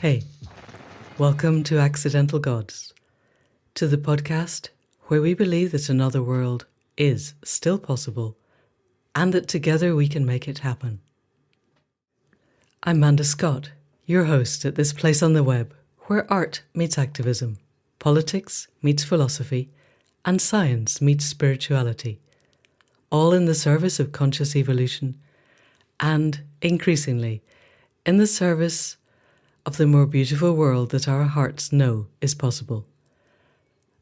Hey, welcome to Accidental Gods, to the podcast where we believe that another world is still possible and that together we can make it happen. I'm Manda Scott, your host at this place on the web where art meets activism, politics meets philosophy, and science meets spirituality, all in the service of conscious evolution and, increasingly, in the service of the more beautiful world that our hearts know is possible.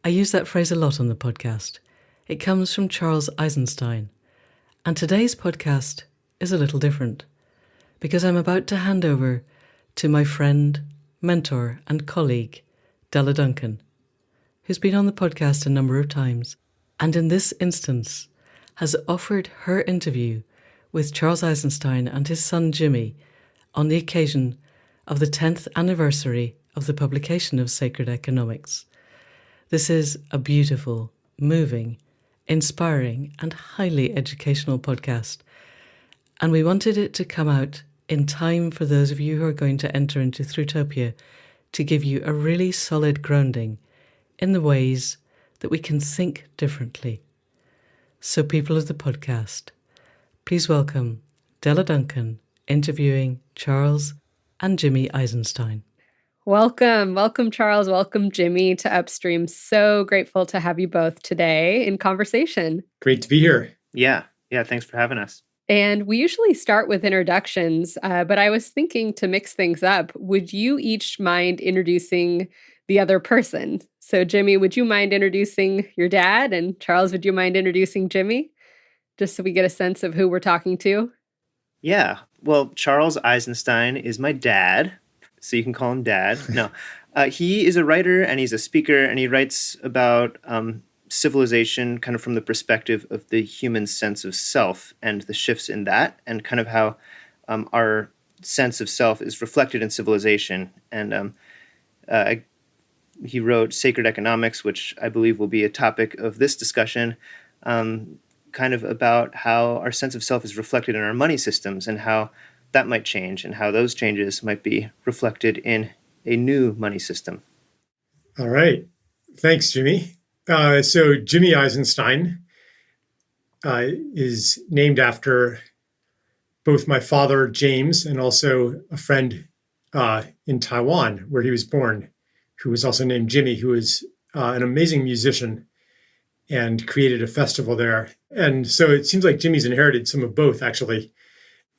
I use that phrase a lot on the podcast. It comes from Charles Eisenstein, and today's podcast is a little different because I'm about to hand over to my friend, mentor, and colleague, Della Duncan, who's been on the podcast a number of times, and in this instance has offered her interview with Charles Eisenstein and his son Jimi on the occasion of the 10th anniversary of the publication of Sacred Economics. This is a beautiful, moving, inspiring, and highly educational podcast, and we wanted it to come out in time for those of you who are going to enter into Throughtopia to give you a really solid grounding in the ways that we can think differently. So, people of the podcast, please welcome Della Duncan interviewing Charles and Jimi Eisenstein. Welcome, Charles. Welcome, Jimi, to Upstream. So grateful to have you both today in conversation. Great to be here. Yeah. Thanks for having us. And we usually start with introductions, but I was thinking to mix things up, would you each mind introducing the other person? So Jimi, would you mind introducing your dad? And Charles, would you mind introducing Jimi? Just so we get a sense of who we're talking to. Yeah. Well, Charles Eisenstein is my dad, so you can call him Dad. No, he is a writer and he's a speaker, and he writes about civilization kind of from the perspective of the human sense of self and the shifts in that, and kind of how our sense of self is reflected in civilization. And he wrote Sacred Economics, which I believe will be a topic of this discussion, kind of about how our sense of self is reflected in our money systems and how that might change and how those changes might be reflected in a new money system. All right. Thanks, Jimi. So Jimi Eisenstein is named after both my father, James, and also a friend in Taiwan, where he was born, who was also named Jimi, who is an amazing musician and created a festival there. And so it seems like Jimi's inherited some of both, actually.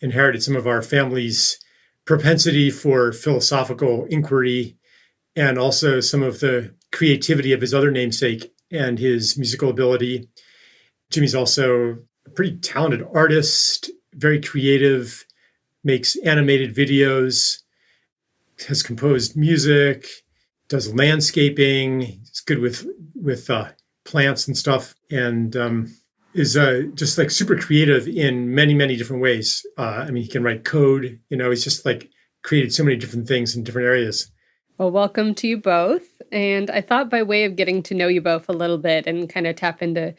Inherited some of our family's propensity for philosophical inquiry and also some of the creativity of his other namesake and his musical ability. Jimi's also a pretty talented artist, very creative, makes animated videos, has composed music, does landscaping, he's good with plants and stuff, and is just like super creative in many, many different ways. He can write code, he's just like created so many different things in different areas. Well, welcome to you both. And I thought by way of getting to know you both a little bit and kind of tap into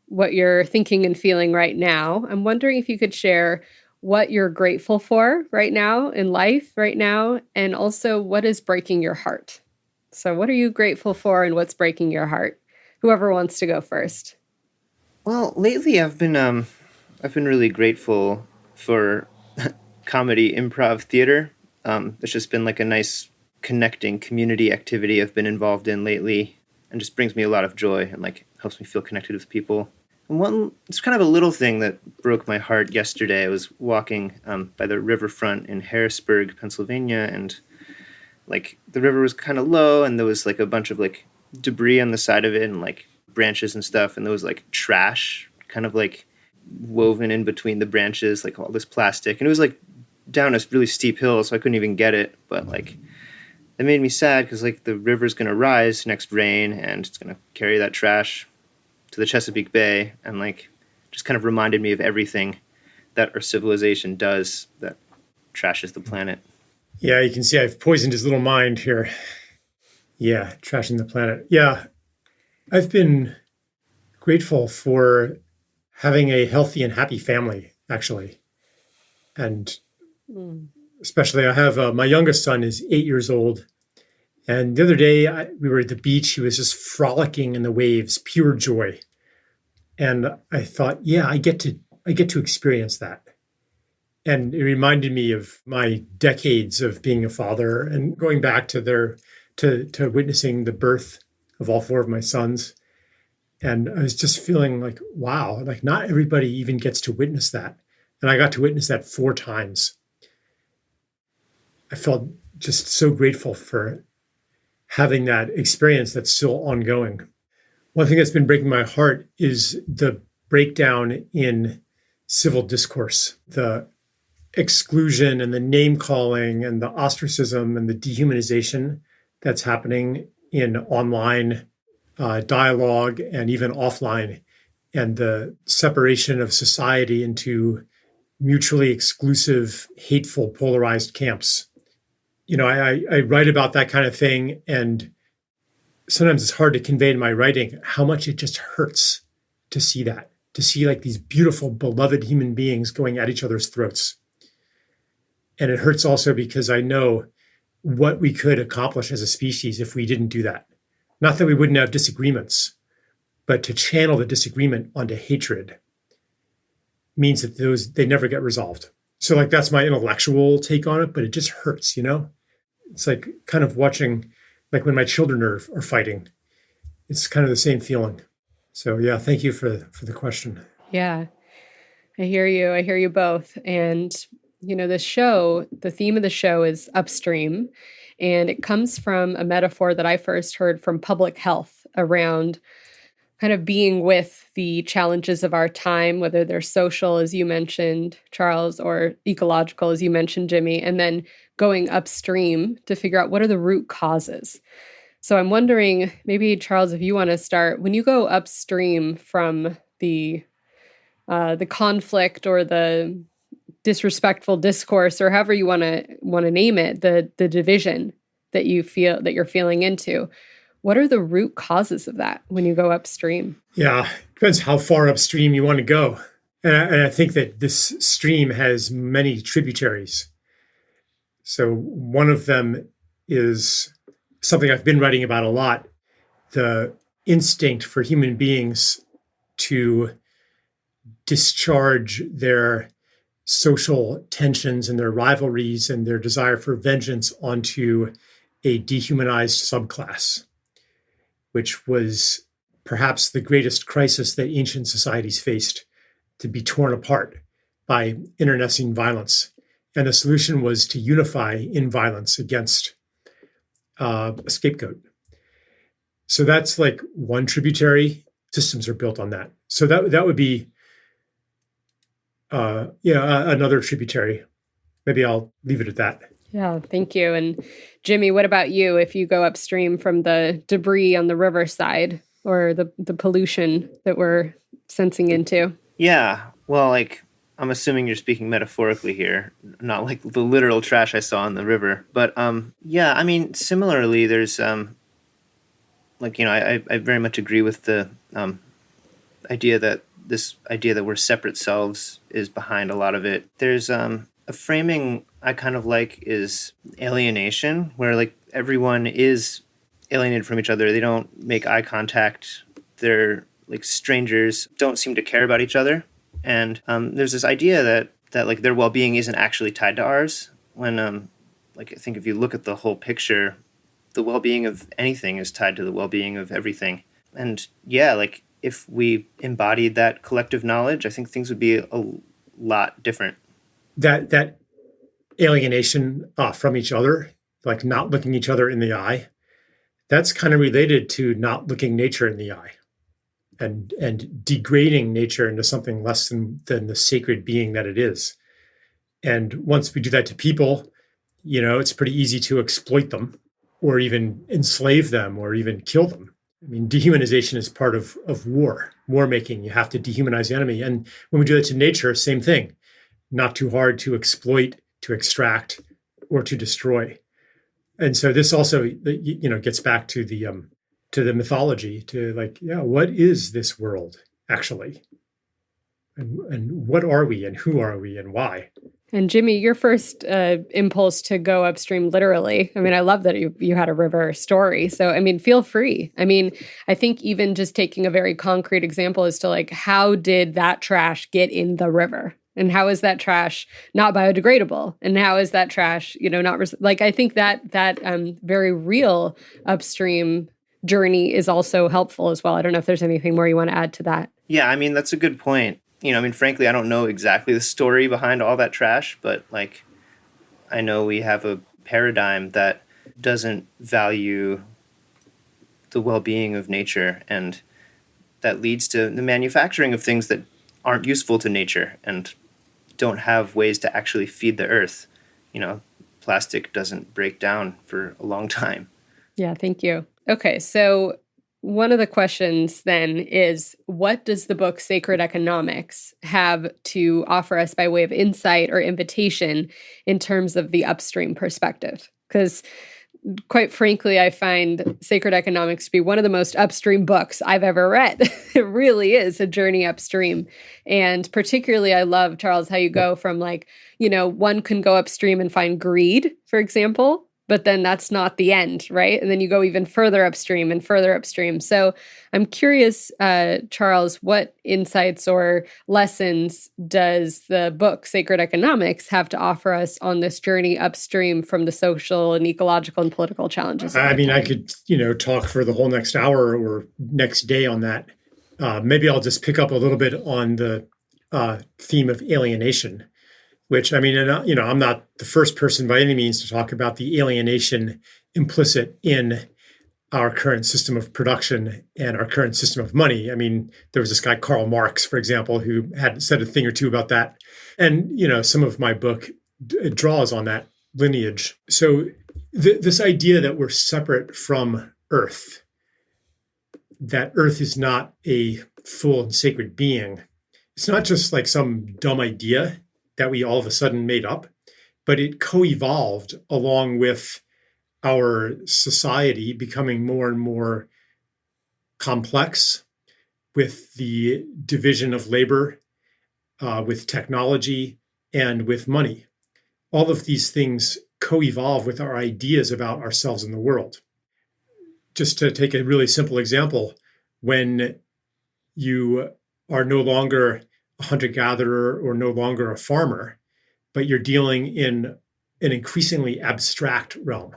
what you're thinking and feeling right now, I'm wondering if you could share what you're grateful for right now in life right now, and also what is breaking your heart. So what are you grateful for and what's breaking your heart? Whoever wants to go first. Well, lately I've been really grateful for comedy improv theater. It's just been like a nice connecting community activity I've been involved in lately, and just brings me a lot of joy and like helps me feel connected with people. And it's kind of a little thing that broke my heart yesterday. I was walking by the riverfront in Harrisburg, Pennsylvania, and like the river was kind of low, and there was like a bunch of like debris on the side of it and like branches and stuff, and there was like trash kind of like woven in between the branches, like all this plastic, and it was like down a really steep hill, so I couldn't even get it, but like it made me sad because like the river's gonna rise next rain and it's gonna carry that trash to the Chesapeake Bay, and like just kind of reminded me of everything that our civilization does that trashes the planet. Yeah, you can see I've poisoned his little mind here. Yeah, trashing the planet. Yeah, I've been grateful for having a healthy and happy family, actually. And especially I have my youngest son is 8 years old. And the other day we were at the beach. He was just frolicking in the waves, pure joy. And I thought, yeah, I get to experience that. And it reminded me of my decades of being a father and going back to to witnessing the birth of all four of my sons. And I was just feeling like, wow, like not everybody even gets to witness that. And I got to witness that 4 times. I felt just so grateful for having that experience that's still ongoing. One thing that's been breaking my heart is the breakdown in civil discourse, the exclusion and the name calling and the ostracism and the dehumanization that's happening in online dialogue and even offline, and the separation of society into mutually exclusive, hateful, polarized camps. I write about that kind of thing, and sometimes it's hard to convey in my writing how much it just hurts to see that, to see like these beautiful, beloved human beings going at each other's throats. And it hurts also because I know what we could accomplish as a species if we didn't do that. Not that we wouldn't have disagreements, but to channel the disagreement onto hatred means that they never get resolved. So like that's my intellectual take on it, but it just hurts, It's like kind of watching, like when my children are fighting. It's kind of the same feeling. So yeah, thank you for the question. Yeah, I hear you. I hear you both. And, the theme of the show is upstream. And it comes from a metaphor that I first heard from public health around kind of being with the challenges of our time, whether they're social, as you mentioned, Charles, or ecological, as you mentioned, Jimmy, and then going upstream to figure out what are the root causes. So I'm wondering, maybe, Charles, if you want to start, when you go upstream from the conflict or the disrespectful discourse, or however you want to name it, the division that you feel that you're feeling into, what are the root causes of that when you go upstream? Yeah, depends how far upstream you want to go. And I think that this stream has many tributaries. So one of them is something I've been writing about a lot, the instinct for human beings to discharge their social tensions and their rivalries and their desire for vengeance onto a dehumanized subclass, which was perhaps the greatest crisis that ancient societies faced, to be torn apart by internecine violence. And the solution was to unify in violence against a scapegoat. So that's like one tributary. Systems are built on that. So that would be another tributary. Maybe I'll leave it at that. Yeah, thank you. And Jimmy, what about you if you go upstream from the debris on the riverside or the pollution that we're sensing into? Yeah, well, like, I'm assuming you're speaking metaphorically here, not like the literal trash I saw in the river. But yeah, I mean, similarly, there's I very much agree with the idea that we're separate selves is behind a lot of it. There's a framing I kind of like is alienation, where like everyone is alienated from each other. They don't make eye contact. They're like strangers, don't seem to care about each other. And there's this idea that like their well-being isn't actually tied to ours. When I think if you look at the whole picture, the well-being of anything is tied to the well-being of everything. And yeah, like if we embodied that collective knowledge, I think things would be a lot different. That alienation from each other, like not looking each other in the eye, that's kind of related to not looking nature in the eye and degrading nature into something less than the sacred being that it is. And once we do that to people, it's pretty easy to exploit them or even enslave them or even kill them. I mean, dehumanization is part of war making. You have to dehumanize the enemy. And when we do that to nature, same thing. Not too hard to exploit, to extract, or to destroy. And so this also, gets back to the mythology, to like, what is this world actually? And what are we and who are we and why? And Jimmy, your first impulse to go upstream, literally. I mean, I love that you had a river story. So, I mean, feel free. I mean, I think even just taking a very concrete example as to like, how did that trash get in the river? And how is that trash not biodegradable? And how is that trash, not like, I think that very real upstream journey is also helpful as well. I don't know if there's anything more you want to add to that. Yeah, I mean, that's a good point. Frankly, I don't know exactly the story behind all that trash, but like, I know we have a paradigm that doesn't value the well-being of nature, and that leads to the manufacturing of things that aren't useful to nature and don't have ways to actually feed the earth. Plastic doesn't break down for a long time. Yeah, thank you. Okay, so one of the questions then is, what does the book Sacred Economics have to offer us by way of insight or invitation in terms of the upstream perspective? Because quite frankly, I find Sacred Economics to be one of the most upstream books I've ever read. It really is a journey upstream. And particularly, I love, Charles, how you go from like, one can go upstream and find greed, for example, but then that's not the end, right? And then you go even further upstream and further upstream. So I'm curious, Charles, what insights or lessons does the book Sacred Economics have to offer us on this journey upstream from the social and ecological and political challenges? I mean, I could, talk for the whole next hour or next day on that. Maybe I'll just pick up a little bit on the theme of alienation, which, I mean, I'm not the first person by any means to talk about the alienation implicit in our current system of production and our current system of money. I mean, there was this guy, Karl Marx, for example, who had said a thing or two about that. And, some of my book draws on that lineage. So this idea that we're separate from Earth, that Earth is not a full and sacred being, it's not just like some dumb idea that we all of a sudden made up, but it co-evolved along with our society becoming more and more complex, with the division of labor, with technology, and with money. All of these things co-evolve with our ideas about ourselves and the world. Just to take a really simple example, when you are no longer a hunter-gatherer or no longer a farmer, but you're dealing in an increasingly abstract realm,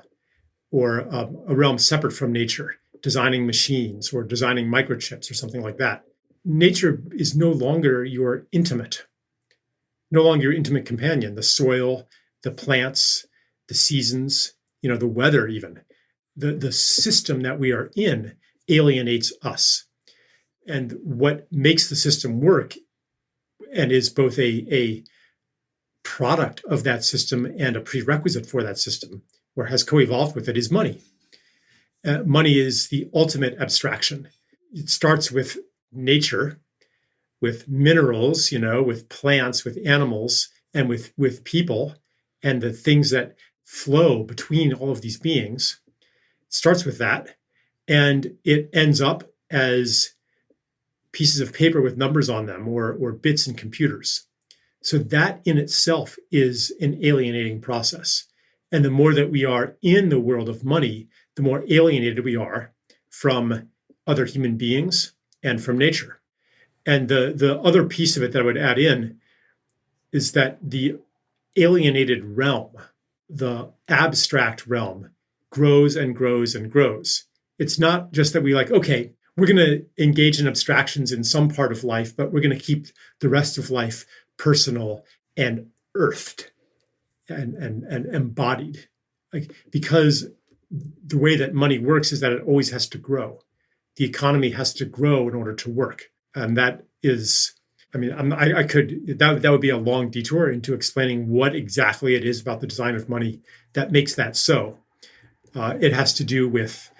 or a realm separate from nature, designing machines or designing microchips or something like that. Nature is no longer your intimate companion. The soil, the plants, the seasons, the weather even. The system that we are in alienates us. And what makes the system work and is both a product of that system and a prerequisite for that system, or has co-evolved with it, is money. Money is the ultimate abstraction. It starts with nature, with minerals, with plants, with animals, and with people, and the things that flow between all of these beings. It starts with that, and it ends up as pieces of paper with numbers on them, or bits in computers. So that in itself is an alienating process. And the more that we are in the world of money, the more alienated we are from other human beings and from nature. And the other piece of it that I would add in is that the alienated realm, the abstract realm, grows and grows and grows. It's not just that we okay, we're going to engage in abstractions in some part of life, but we're going to keep the rest of life personal and earthed and embodied. Because the way that money works is that it always has to grow. The economy has to grow in order to work. And that is, that would be a long detour into explaining what exactly it is about the design of money that makes that so. It has to do with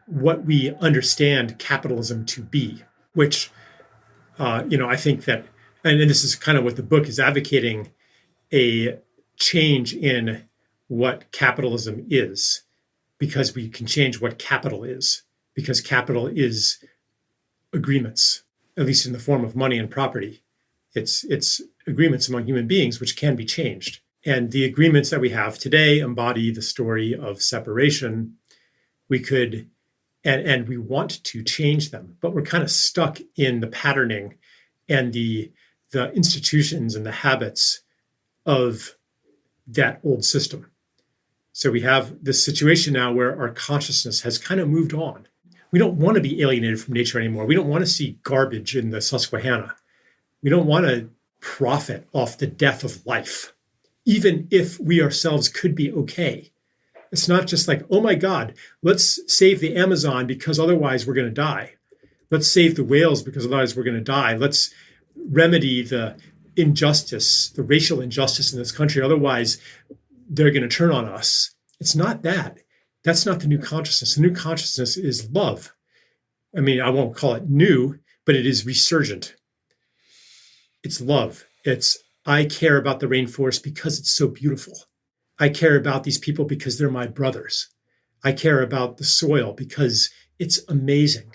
what we understand capitalism to be, which, I think that, and this is kind of what the book is advocating, a change in what capitalism is, because we can change what capital is, because capital is agreements, at least in the form of money and property. It's agreements among human beings, which can be changed. And the agreements that we have today embody the story of separation. We could, and we want to change them, but we're kind of stuck in the patterning and the institutions and the habits of that old system. So we have this situation now where our consciousness has kind of moved on. We don't want to be alienated from nature anymore. We don't want to see garbage in the Susquehanna. We don't want to profit off the death of life, even if we ourselves could be okay. It's not just like, oh my God, let's save the Amazon because otherwise we're going to die. Let's save the whales because otherwise we're going to die. Let's remedy the injustice, the racial injustice in this country. Otherwise, they're going to turn on us. It's not that. That's not the new consciousness. The new consciousness is love. I mean, I won't call it new, but it is resurgent. It's love. It's, I care about the rainforest because it's so beautiful. I care about these people because they're my brothers. I care about the soil because it's amazing.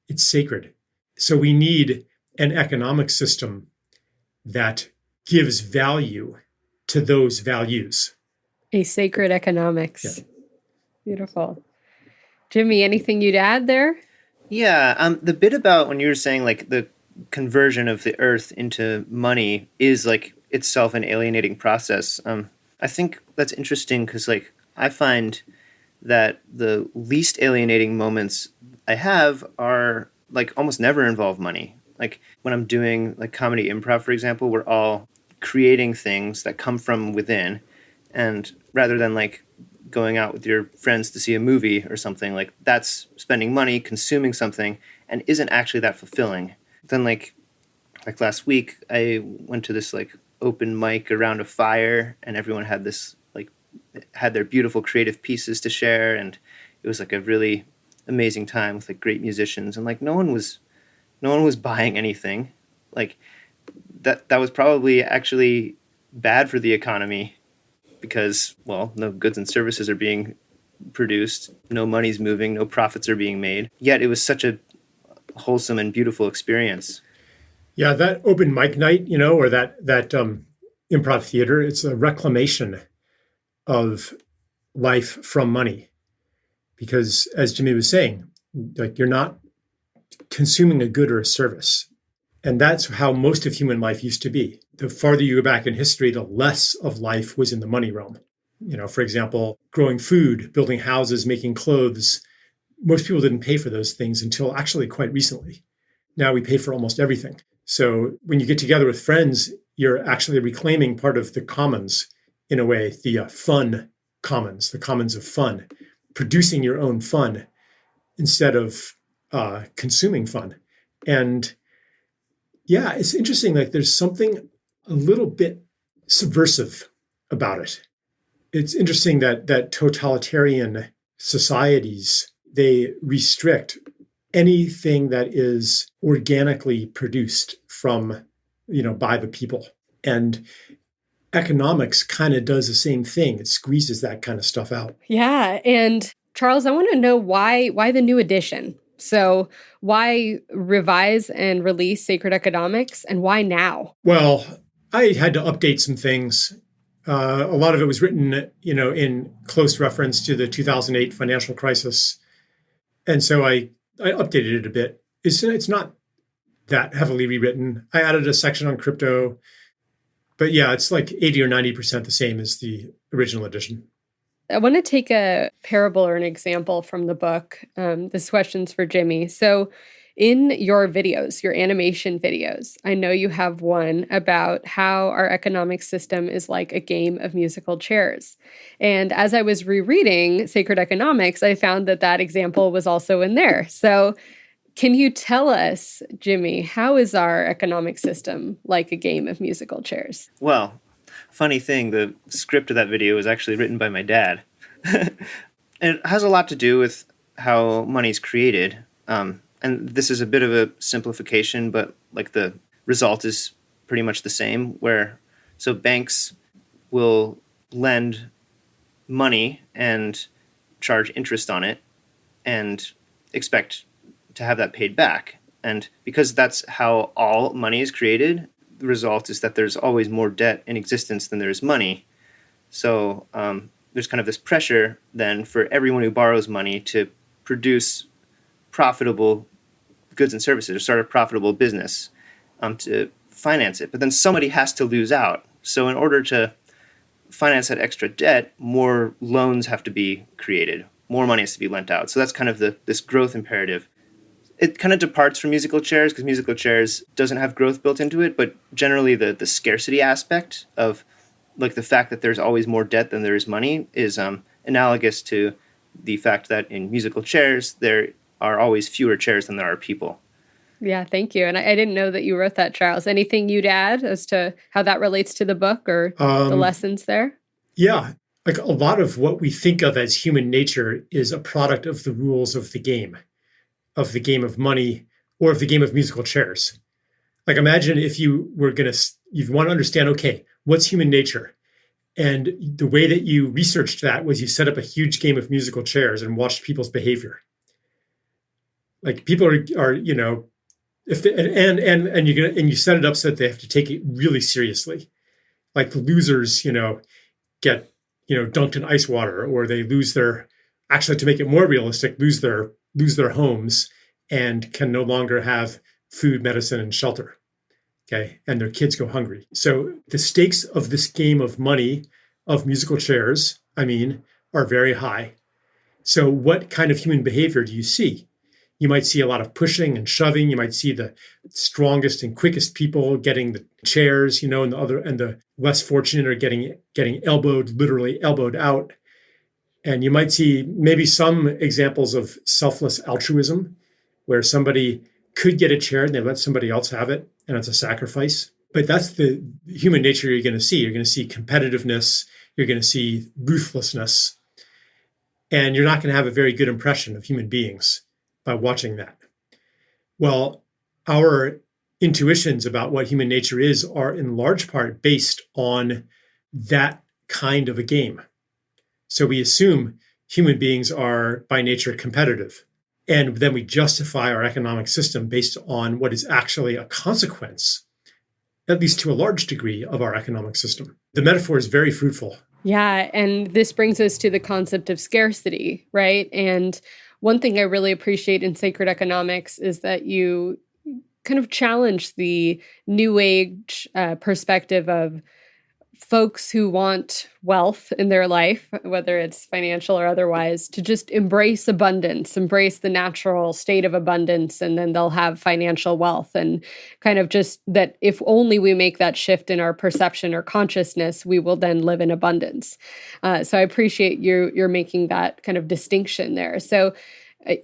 It's sacred. So we need an economic system that gives value to those values. A sacred economics. Yeah. Beautiful. Jimi, anything you'd add there? Yeah, the bit about when you were saying like the conversion of the earth into money is like itself an alienating process. I think that's interesting because like I find that the least alienating moments I have are like almost never involve money. Like when I'm doing like comedy improv, for example, we're all creating things that come from within. And rather than like going out with your friends to see a movie or something, like that's spending money, consuming something, and isn't actually that fulfilling. Then like last week, I went to this like open mic around a fire, and everyone had this like had their beautiful creative pieces to share, and it was like a really amazing time with like great musicians, and like no one was buying anything. Like that was probably actually bad for the economy because, well, no goods and services are being produced, no money's moving, no profits are being made. Yet it was such a wholesome and beautiful experience. Yeah, that open mic night, or that improv theater, it's a reclamation of life from money. Because as Jimi was saying, like you're not consuming a good or a service. And that's how most of human life used to be. The farther you go back in history, the less of life was in the money realm. For example, growing food, building houses, making clothes. Most people didn't pay for those things until actually quite recently. Now we pay for almost everything. So when you get together with friends, you're actually reclaiming part of the commons in a way, the fun commons, the commons of fun, producing your own fun instead of consuming fun. And yeah, it's interesting. Like there's something a little bit subversive about it. It's interesting that totalitarian societies, they restrict anything that is organically produced from, by the people. And economics kind of does the same thing. It squeezes that kind of stuff out. Yeah. And Charles, I want to know why the new edition? So why revise and release Sacred Economics, and why now? Well, I had to update some things. A lot of it was written, in close reference to the 2008 financial crisis. And so I updated it a bit. It's not that heavily rewritten. I added a section on crypto. But yeah, it's like 80 or 90% the same as the original edition. I want to take a parable or an example from the book. This question's for Jimi. So in your videos, your animation videos, I know you have one about how our economic system is like a game of musical chairs. And as I was rereading Sacred Economics, I found that example was also in there. So can you tell us, Jimi, how is our economic system like a game of musical chairs? Well, funny thing, the script of that video was actually written by my dad. It has a lot to do with how money's created. And this is a bit of a simplification, but like the result is pretty much the same, so banks will lend money and charge interest on it and expect to have that paid back. And because that's how all money is created, the result is that there's always more debt in existence than there is money. So there's kind of this pressure then for everyone who borrows money to produce profitable goods and services or start a profitable business to finance it. But then somebody has to lose out. So in order to finance that extra debt, more loans have to be created, more money has to be lent out. So that's kind of this growth imperative. It kind of departs from musical chairs because musical chairs doesn't have growth built into it, but generally the scarcity aspect of like the fact that there's always more debt than there is money is analogous to the fact that in musical chairs, there are always fewer chairs than there are people. Yeah, thank you. And I didn't know that you wrote that, Charles. Anything you'd add as to how that relates to the book or the lessons there? Yeah, like a lot of what we think of as human nature is a product of the rules of the game of money, or of the game of musical chairs. Like imagine if you want to understand, okay, what's human nature? And the way that you researched that was you set up a huge game of musical chairs and watched people's behavior. Like people are if they, and you set it up so that they have to take it really seriously. Like the losers, get dunked in ice water, or they lose actually, to make it more realistic, lose their homes and can no longer have food, medicine, and shelter. Okay, and their kids go hungry. So the stakes of this game of money, of musical chairs, are very high. So what kind of human behavior do you see? You might see a lot of pushing and shoving. You might see the strongest and quickest people getting the chairs, and the less fortunate are getting literally elbowed out. And you might see maybe some examples of selfless altruism, where somebody could get a chair and they let somebody else have it, and it's a sacrifice. But that's the human nature you're going to see. You're going to see competitiveness. You're going to see ruthlessness. And you're not going to have a very good impression of human beings by watching that. Well, our intuitions about what human nature is are in large part based on that kind of a game. So we assume human beings are by nature competitive. And then we justify our economic system based on what is actually a consequence, at least to a large degree, of our economic system. The metaphor is very fruitful. Yeah, and this brings us to the concept of scarcity, right? And one thing I really appreciate in sacred economics is that you kind of challenge the new age perspective of folks who want wealth in their life, whether it's financial or otherwise, to just embrace abundance, embrace the natural state of abundance, and then they'll have financial wealth. And kind of just that if only we make that shift in our perception or consciousness, we will then live in abundance. So I appreciate you're making that kind of distinction there. So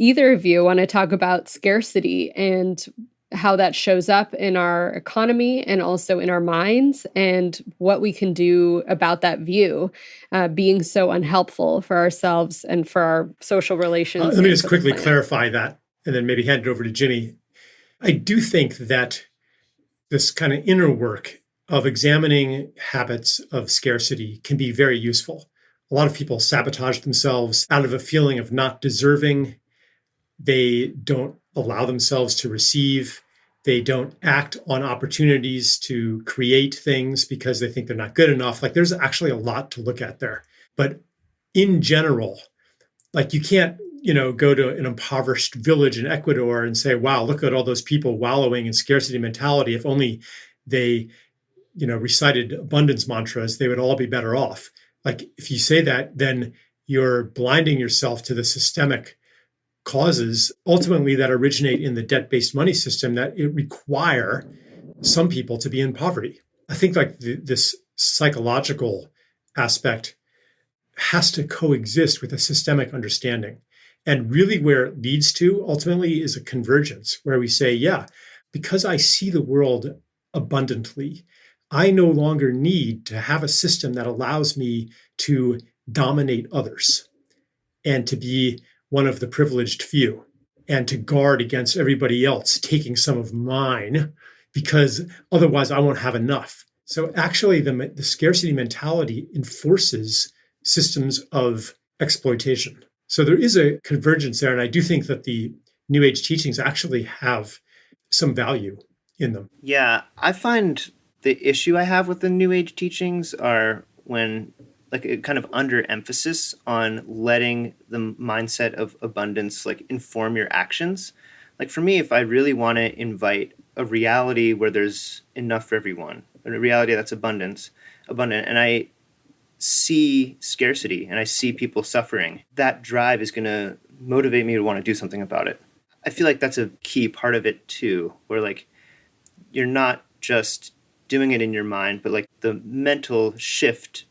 either of you want to talk about scarcity and how that shows up in our economy and also in our minds, and what we can do about that view being so unhelpful for ourselves and for our social relations. Let me just quickly clarify that and then maybe hand it over to Jimi. I do think that this kind of inner work of examining habits of scarcity can be very useful. A lot of people sabotage themselves out of a feeling of not deserving. They don't allow themselves to receive. They don't act on opportunities to create things because they think they're not good enough. Like there's actually a lot to look at there. But in general, like you can't, go to an impoverished village in Ecuador and say, wow, look at all those people wallowing in scarcity mentality. If only they, recited abundance mantras, they would all be better off. Like if you say that, then you're blinding yourself to the systemic causes ultimately that originate in the debt-based money system that it require some people to be in poverty. I think like this psychological aspect has to coexist with a systemic understanding. And really where it leads to ultimately is a convergence where we say, yeah, because I see the world abundantly, I no longer need to have a system that allows me to dominate others and to be one of the privileged few, and to guard against everybody else taking some of mine, because otherwise I won't have enough. So actually the scarcity mentality enforces systems of exploitation. So there is a convergence there. And I do think that the New Age teachings actually have some value in them. Yeah, I find the issue I have with the New Age teachings are when like a kind of underemphasis on letting the mindset of abundance like inform your actions. Like for me, if I really want to invite a reality where there's enough for everyone, a reality that's abundant, and I see scarcity and I see people suffering, that drive is going to motivate me to want to do something about it. I feel like that's a key part of it too, where like you're not just doing it in your mind, but like the mental shift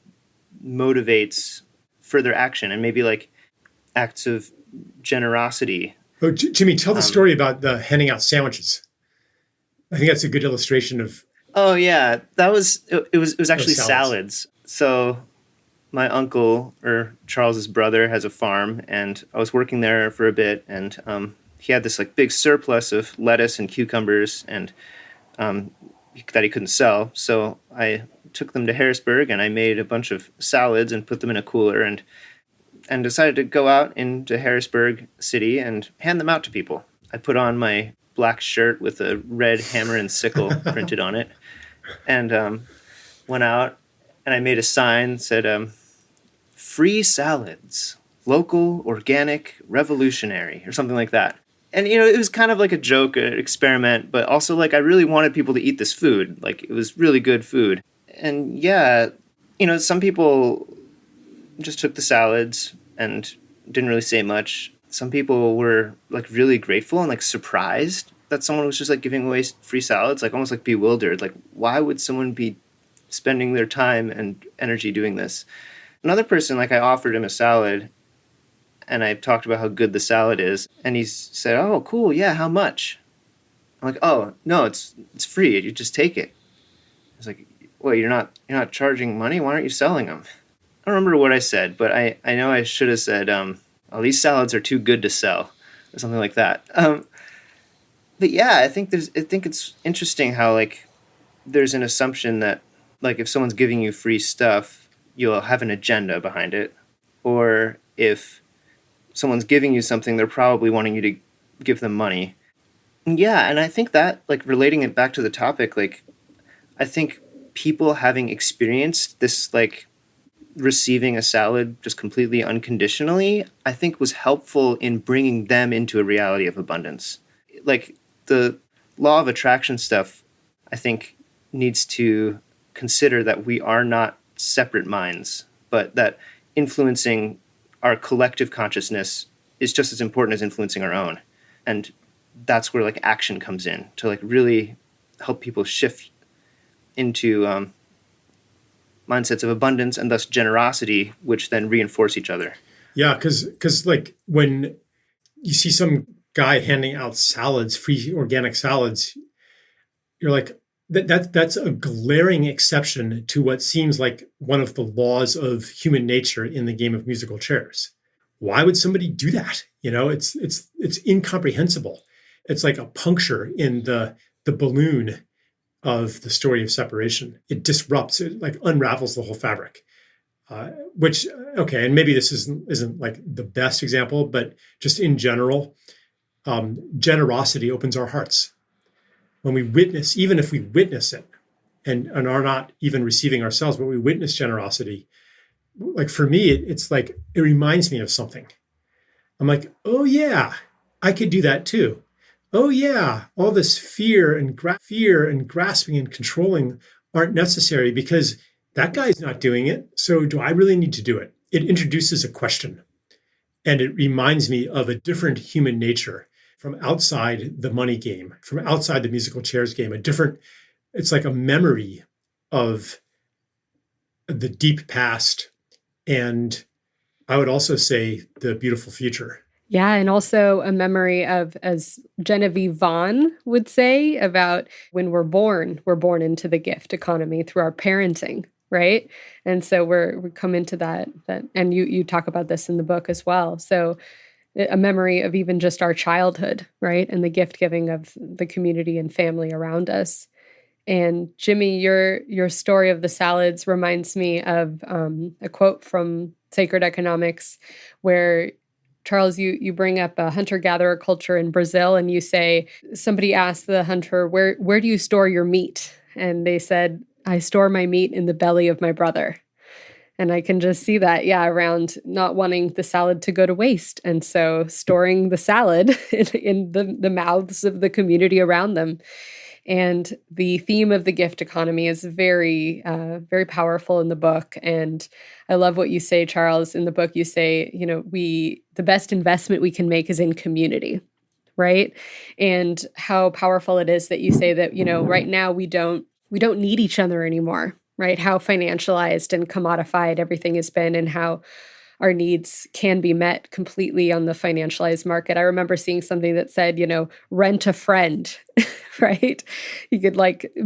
motivates further action and maybe like acts of generosity. Oh, Jimmy, tell the story about the handing out sandwiches. I think that's a good illustration of. Oh yeah, it was actually salads. So my uncle, or Charles's brother, has a farm, and I was working there for a bit, and he had this like big surplus of lettuce and cucumbers, and that he couldn't sell. So I took them to Harrisburg, and I made a bunch of salads and put them in a cooler, and decided to go out into Harrisburg City and hand them out to people. I put on my black shirt with a red hammer and sickle printed on it, and went out, and I made a sign that said, free salads, local, organic, revolutionary, or something like that. And, you know, it was kind of like a joke, an experiment, but also like I really wanted people to eat this food. Like it was really good food. And yeah, you know, some people just took the salads and didn't really say much. Some people were like really grateful and like surprised that someone was just like giving away free salads, like almost like bewildered. Like, why would someone be spending their time and energy doing this? Another person, like I offered him a salad and I talked about how good the salad is. And he said, oh, cool. Yeah. How much? I'm like, oh, no, it's free. You just take it. I was like, well, you're not charging money. Why aren't you selling them? I don't remember what I said, but I know I should have said, oh, these salads are too good to sell, or something like that. But yeah, I think it's interesting how like there's an assumption that like if someone's giving you free stuff, you'll have an agenda behind it, or if someone's giving you something, they're probably wanting you to give them money. Yeah, and I think that like relating it back to the topic, like I think people having experienced this like receiving a salad just completely unconditionally, I think was helpful in bringing them into a reality of abundance. Like the law of attraction stuff, I think needs to consider that we are not separate minds, but that influencing our collective consciousness is just as important as influencing our own. And that's where like action comes in to like really help people shift into mindsets of abundance and thus generosity, which then reinforce each other. Yeah, because like when you see some guy handing out salads, free organic salads, you're like, that's a glaring exception to what seems like one of the laws of human nature in the game of musical chairs. Why would somebody do that? You know, it's incomprehensible. It's like a puncture in the balloon of the story of separation. It disrupts, it like unravels the whole fabric. Which, okay, and maybe this isn't like the best example, but just in general, generosity opens our hearts. When we witness, even if we witness it and are not even receiving ourselves, but we witness generosity, like for me, it's like, it reminds me of something. I'm like, oh yeah, I could do that too. Oh yeah, all this fear and grasping and controlling aren't necessary because that guy's not doing it. So do I really need to do it? It introduces a question, and it reminds me of a different human nature from outside the money game, from outside the musical chairs game, it's like a memory of the deep past. And I would also say the beautiful future. Yeah, and also a memory of, as Genevieve Vaughn would say, about when we're born into the gift economy through our parenting, right? And so we come into that, and you talk about this in the book as well. So a memory of even just our childhood, right? And the gift giving of the community and family around us. And Jimi, your story of the salads reminds me of a quote from Sacred Economics, where Charles, you bring up a hunter-gatherer culture in Brazil, and you say, somebody asked the hunter, where do you store your meat? And they said, I store my meat in the belly of my brother. And I can just see that, around not wanting the salad to go to waste. And so storing the salad in the mouths of the community around them. And the theme of the gift economy is very, very powerful in the book. And I love what you say, Charles. In the book, you say, the best investment we can make is in community, right? And how powerful it is that you say that, right now we don't need each other anymore, right? How financialized and commodified everything has been, and how our needs can be met completely on the financialized market. I remember seeing something that said, rent a friend, right? You could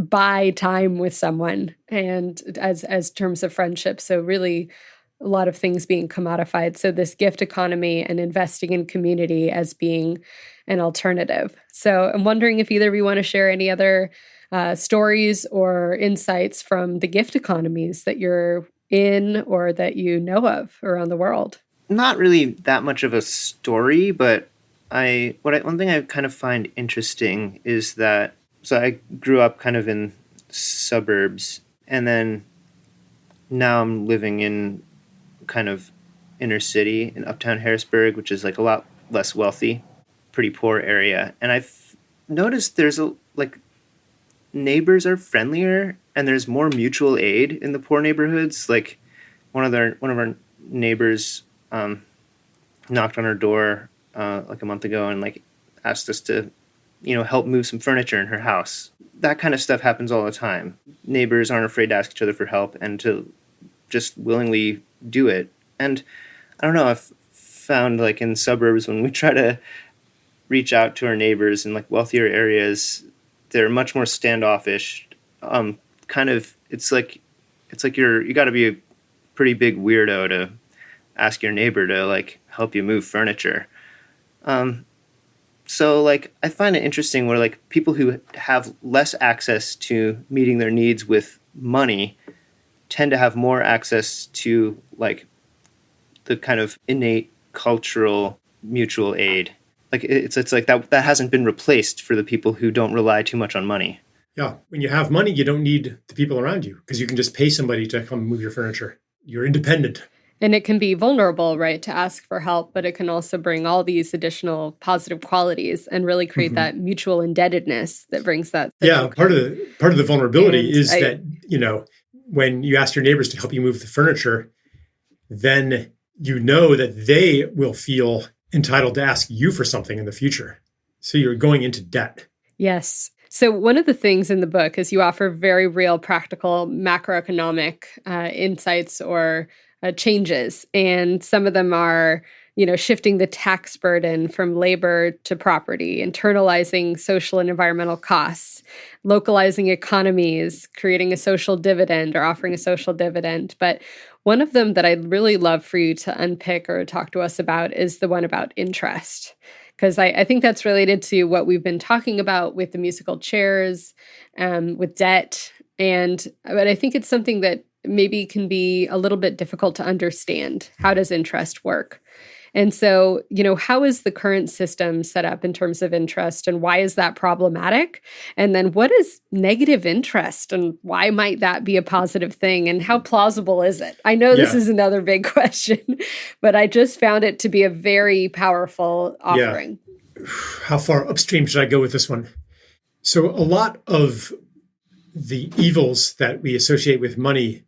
buy time with someone, and as terms of friendship. So really a lot of things being commodified. So this gift economy and investing in community as being an alternative. So I'm wondering if either of you want to share any other stories or insights from the gift economies that you're in or that you know of around the world. Not really that much of a story, but one thing I kind of find interesting is that, so I grew up kind of in suburbs, and then now I'm living in kind of inner city in uptown Harrisburg, which is a lot less wealthy, pretty poor area. And I've noticed there's neighbors are friendlier, and there's more mutual aid in the poor neighborhoods. One of our neighbors knocked on our door a month ago and asked us to help move some furniture in her house. That kind of stuff happens all the time. Neighbors aren't afraid to ask each other for help and to just willingly do it. And I don't know, I've found in suburbs, when we try to reach out to our neighbors in wealthier areas, they're much more standoffish. It's like you got to be a pretty big weirdo to ask your neighbor to help you move furniture. So I find it interesting where people who have less access to meeting their needs with money tend to have more access to the kind of innate cultural mutual aid. It's like that hasn't been replaced for the people who don't rely too much on money. Yeah. When you have money, you don't need the people around you because you can just pay somebody to come move your furniture. You're independent. And it can be vulnerable, right, to ask for help, but it can also bring all these additional positive qualities and really create that mutual indebtedness that brings that. Yeah. Part of the vulnerability is that, when you ask your neighbors to help you move the furniture, then that they will feel entitled to ask you for something in the future. So you're going into debt. Yes. So one of the things in the book is you offer very real, practical macroeconomic insights or changes. And some of them are, shifting the tax burden from labor to property, internalizing social and environmental costs, localizing economies, creating a social dividend or offering a social dividend. But one of them that I'd really love for you to unpick or talk to us about is the one about interest. Because I think that's related to what we've been talking about with the musical chairs, with debt. But I think it's something that maybe can be a little bit difficult to understand. How does interest work? And so, how is the current system set up in terms of interest, and why is that problematic? And then what is negative interest, and why might that be a positive thing, and how plausible is it? I know this is another big question, but I just found it to be a very powerful offering. Yeah. How far upstream should I go with this one? So a lot of the evils that we associate with money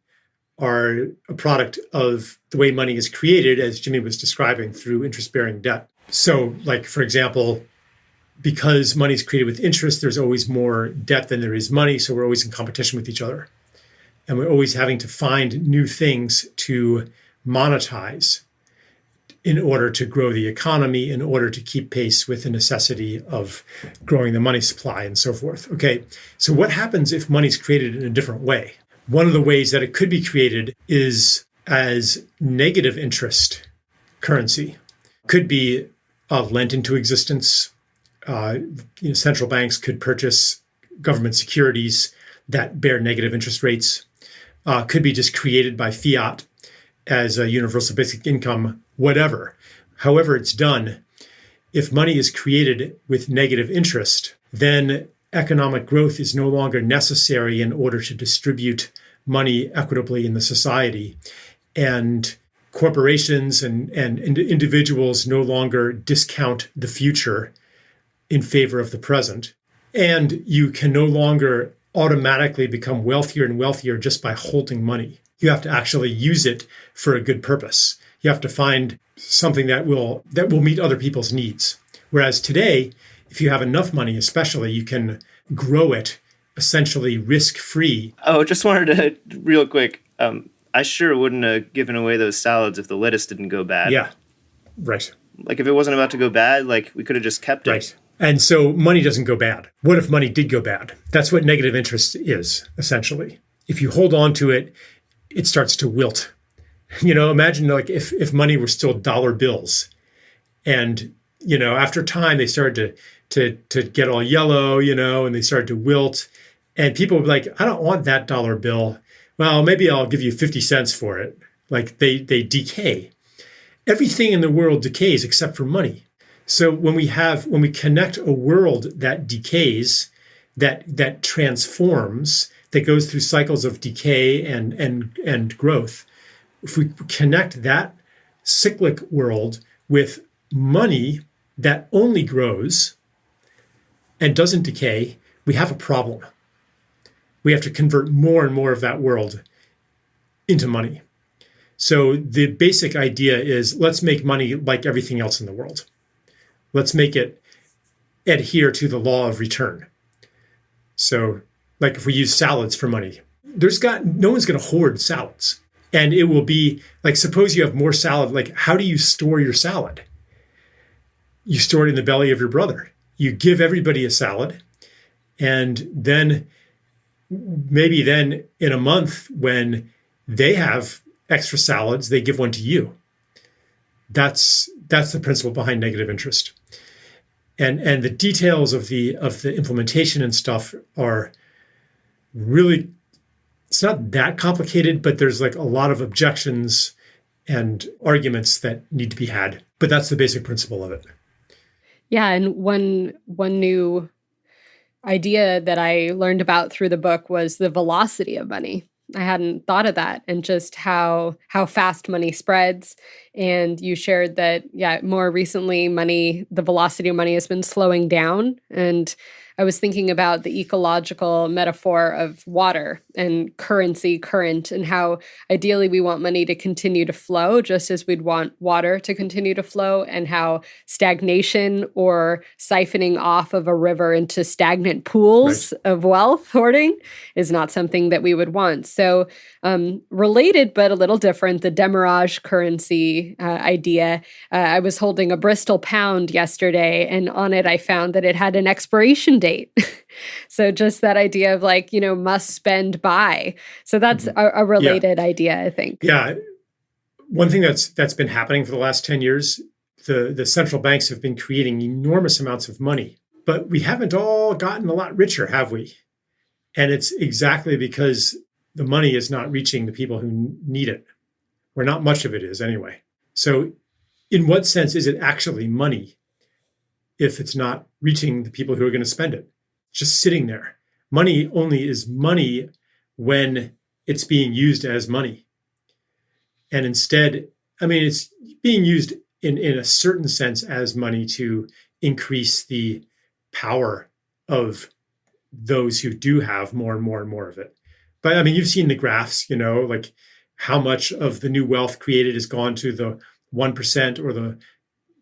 are a product of the way money is created, as Jimi was describing, through interest-bearing debt. So, for example, because money is created with interest, there's always more debt than there is money, so we're always in competition with each other. And we're always having to find new things to monetize in order to grow the economy, in order to keep pace with the necessity of growing the money supply and so forth. Okay, so what happens if money is created in a different way? One of the ways that it could be created is as negative interest currency. Could be lent into existence. Central banks could purchase government securities that bear negative interest rates. Could be just created by fiat as a universal basic income, whatever. However it's done, if money is created with negative interest, then economic growth is no longer necessary in order to distribute money equitably in the society. and corporations and individuals no longer discount the future in favor of the present. And you can no longer automatically become wealthier and wealthier just by holding money. You have to actually use it for a good purpose. You have to find something that will meet other people's needs. Whereas today, if you have enough money, especially, you can grow it essentially risk-free. Oh, just wanted to, real quick, I sure wouldn't have given away those salads if the lettuce didn't go bad. Yeah, right. Like if it wasn't about to go bad, like we could have just kept it. Right. And so money doesn't go bad. What if money did go bad? That's what negative interest is, essentially. If you hold on to it, it starts to wilt. Imagine like if money were still dollar bills and, after time they started to get all yellow, and they started to wilt and people would be like, I don't want that dollar bill. Well, maybe I'll give you 50 cents for it. Like they decay. Everything in the world decays except for money. So when we connect a world that decays, that transforms, that goes through cycles of decay and growth, if we connect that cyclic world with money that only grows and doesn't decay, we have a problem. We have to convert more and more of that world into money. So the basic idea is let's make money like everything else in the world. Let's make it adhere to the law of return. So like if we use salads for money, no one's going to hoard salads. And it will be like, suppose you have more salad, like how do you store your salad? You store it in the belly of your brother. You give everybody a salad. And then maybe then in a month when they have extra salads, they give one to you. That's the principle behind negative interest. And the details of the implementation and stuff are really, it's not that complicated, but there's like a lot of objections and arguments that need to be had. But that's the basic principle of it. Yeah, and one new idea that I learned about through the book was the velocity of money. I hadn't thought of that, and just how fast money spreads. And you shared that, more recently, the velocity of money has been slowing down. And I was thinking about the ecological metaphor of water and current, and how ideally we want money to continue to flow just as we'd want water to continue to flow, and how stagnation or siphoning off of a river into stagnant pools of wealth hoarding is not something that we would want. So related, but a little different, the demurrage currency idea. I was holding a Bristol pound yesterday, and on it I found that it had an expiration date. So just that idea of like, must spend by. So that's a related idea, I think. Yeah. One thing that's been happening for the last 10 years, the central banks have been creating enormous amounts of money, but we haven't all gotten a lot richer, have we? And it's exactly because the money is not reaching the people who need it, or not much of it is anyway. So in what sense is it actually money if it's not reaching the people who are going to spend it? It's just sitting there. Money only is money when it's being used as money. And instead, it's being used in a certain sense as money to increase the power of those who do have more and more and more of it. But you've seen the graphs, like how much of the new wealth created has gone to the 1% or the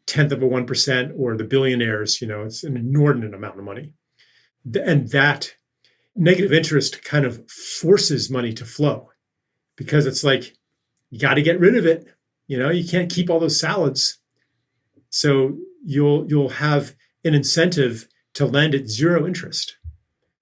10th of a 1% or the billionaires. It's an inordinate amount of money. And that negative interest kind of forces money to flow, because it's like, you got to get rid of it. You can't keep all those salads. So you'll have an incentive to lend at zero interest.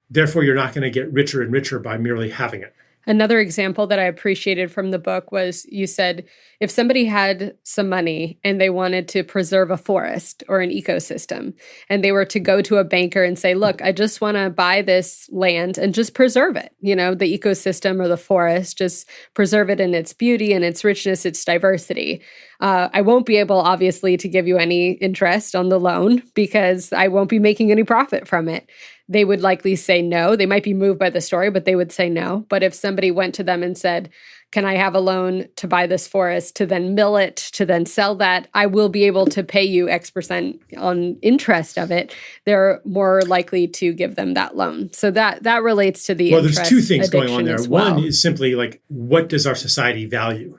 Therefore, you're not going to get richer and richer by merely having it. Another example that I appreciated from the book was, you said, if somebody had some money and they wanted to preserve a forest or an ecosystem, and they were to go to a banker and say, look, I just want to buy this land and just preserve it, the ecosystem or the forest, just preserve it in its beauty and its richness, its diversity. I won't be able, obviously, to give you any interest on the loan because I won't be making any profit from it. they would likely say no. They might be moved by the story, but they would say no. But if somebody went to them and said, can I have a loan to buy this forest, to then mill it, to then sell that, I will be able to pay you X% on interest of it, they're more likely to give them that loan. So that relates to the interest. Well, there's two things going on there. Well. One is simply like, what does our society value?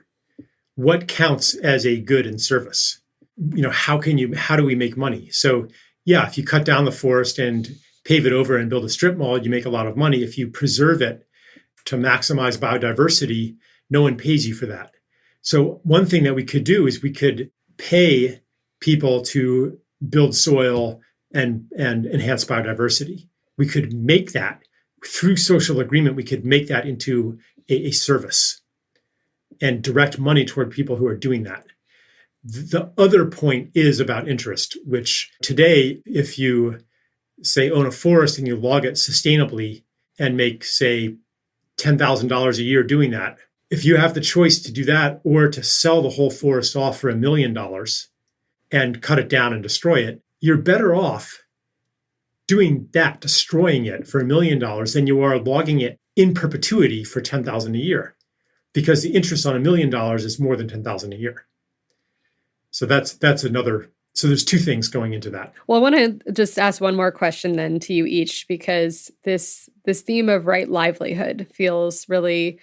What counts as a good and service? How do we make money? So yeah, if you cut down the forest and pave it over and build a strip mall, you make a lot of money. If you preserve it to maximize biodiversity, no one pays you for that. So one thing that we could do is we could pay people to build soil and enhance biodiversity. We could make that through social agreement. We could make that into a service and direct money toward people who are doing that. The other point is about interest, which today, if you say own a forest and you log it sustainably and make, say, $10,000 a year doing that, if you have the choice to do that or to sell the whole forest off for $1 million and cut it down and destroy it, you're better off doing that, destroying it for $1 million than you are logging it in perpetuity for $10,000 a year, because the interest on $1 million is more than $10,000 a year. So that's another. So there's two things going into that. Well, I want to just ask one more question then to you each, because this theme of right livelihood feels really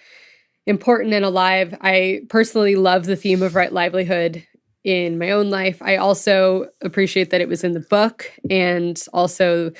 important and alive. I personally love the theme of right livelihood in my own life. I also appreciate that it was in the book, and also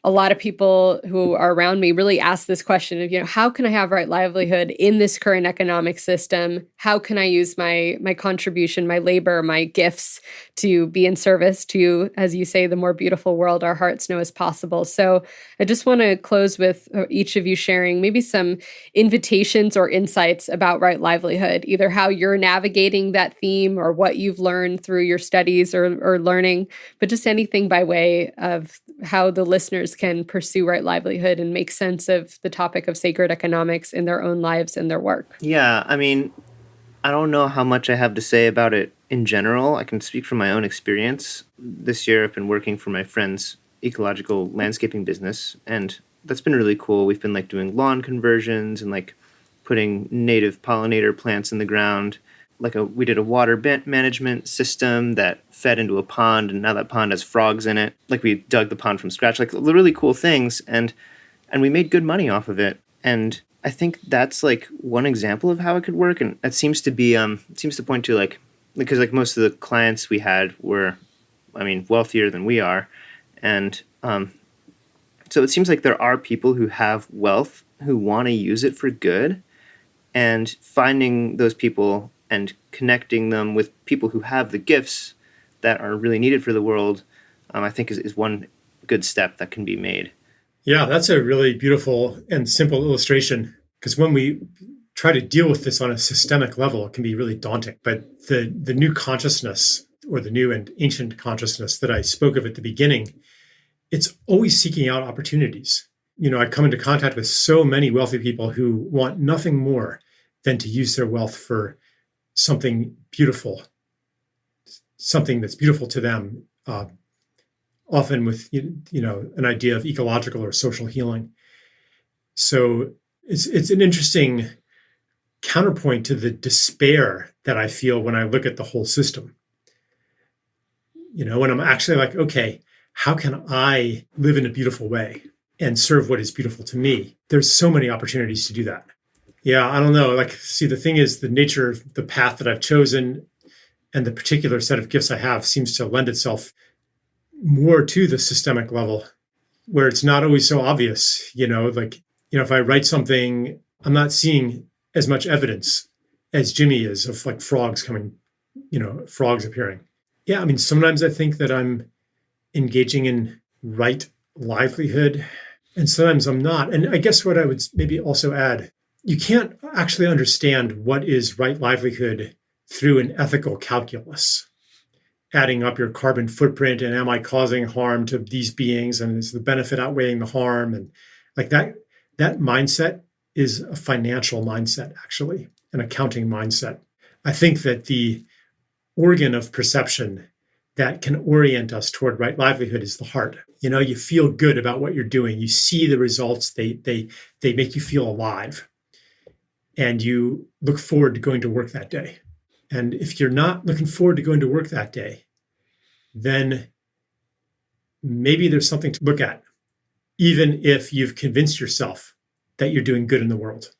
a lot of people who are around me really ask this question of, how can I have right livelihood in this current economic system? How can I use my contribution, my labor, my gifts to be in service to, as you say, the more beautiful world our hearts know is possible? So I just want to close with each of you sharing maybe some invitations or insights about right livelihood, either how you're navigating that theme or what you've learned through your studies or learning, but just anything by way of how the listeners can pursue right livelihood and make sense of the topic of sacred economics in their own lives and their work. Yeah, I mean, I don't know how much I have to say about it in general. I can speak from my own experience. This year I've been working for my friend's ecological landscaping business, and that's been really cool. We've been doing lawn conversions and putting native pollinator plants in the ground. We did a water management system that fed into a pond, and now that pond has frogs in it. We dug the pond from scratch, really cool things, and we made good money off of it. And I think that's one example of how it could work, and it seems to be seems to point to because most of the clients we had were, wealthier than we are, and so it seems like there are people who have wealth who want to use it for good, and finding those people and connecting them with people who have the gifts that are really needed for the world, I think is one good step that can be made. Yeah, that's a really beautiful and simple illustration, because when we try to deal with this on a systemic level, it can be really daunting. But the new consciousness, or the new and ancient consciousness that I spoke of at the beginning, it's always seeking out opportunities. I come into contact with so many wealthy people who want nothing more than to use their wealth for something beautiful, something that's beautiful to them, often with an idea of ecological or social healing. So it's an interesting counterpoint to the despair that I feel when I look at the whole system. When I'm actually okay, how can I live in a beautiful way and serve what is beautiful to me? There's so many opportunities to do that. Yeah, I don't know. See, the thing is, the nature of the path that I've chosen and the particular set of gifts I have seems to lend itself more to the systemic level, where it's not always so obvious. If I write something, I'm not seeing as much evidence as Jimi is of frogs coming, frogs appearing. Yeah, sometimes I think that I'm engaging in right livelihood, and sometimes I'm not. And I guess what I would maybe also add, you can't actually understand what is right livelihood through an ethical calculus, adding up your carbon footprint and am I causing harm to these beings, and is the benefit outweighing the harm, and that mindset is a financial mindset, actually, an accounting mindset. I think that the organ of perception that can orient us toward right livelihood is the heart. You feel good about what you're doing. You see the results. They make you feel alive. And you look forward to going to work that day. And if you're not looking forward to going to work that day, then maybe there's something to look at, even if you've convinced yourself that you're doing good in the world.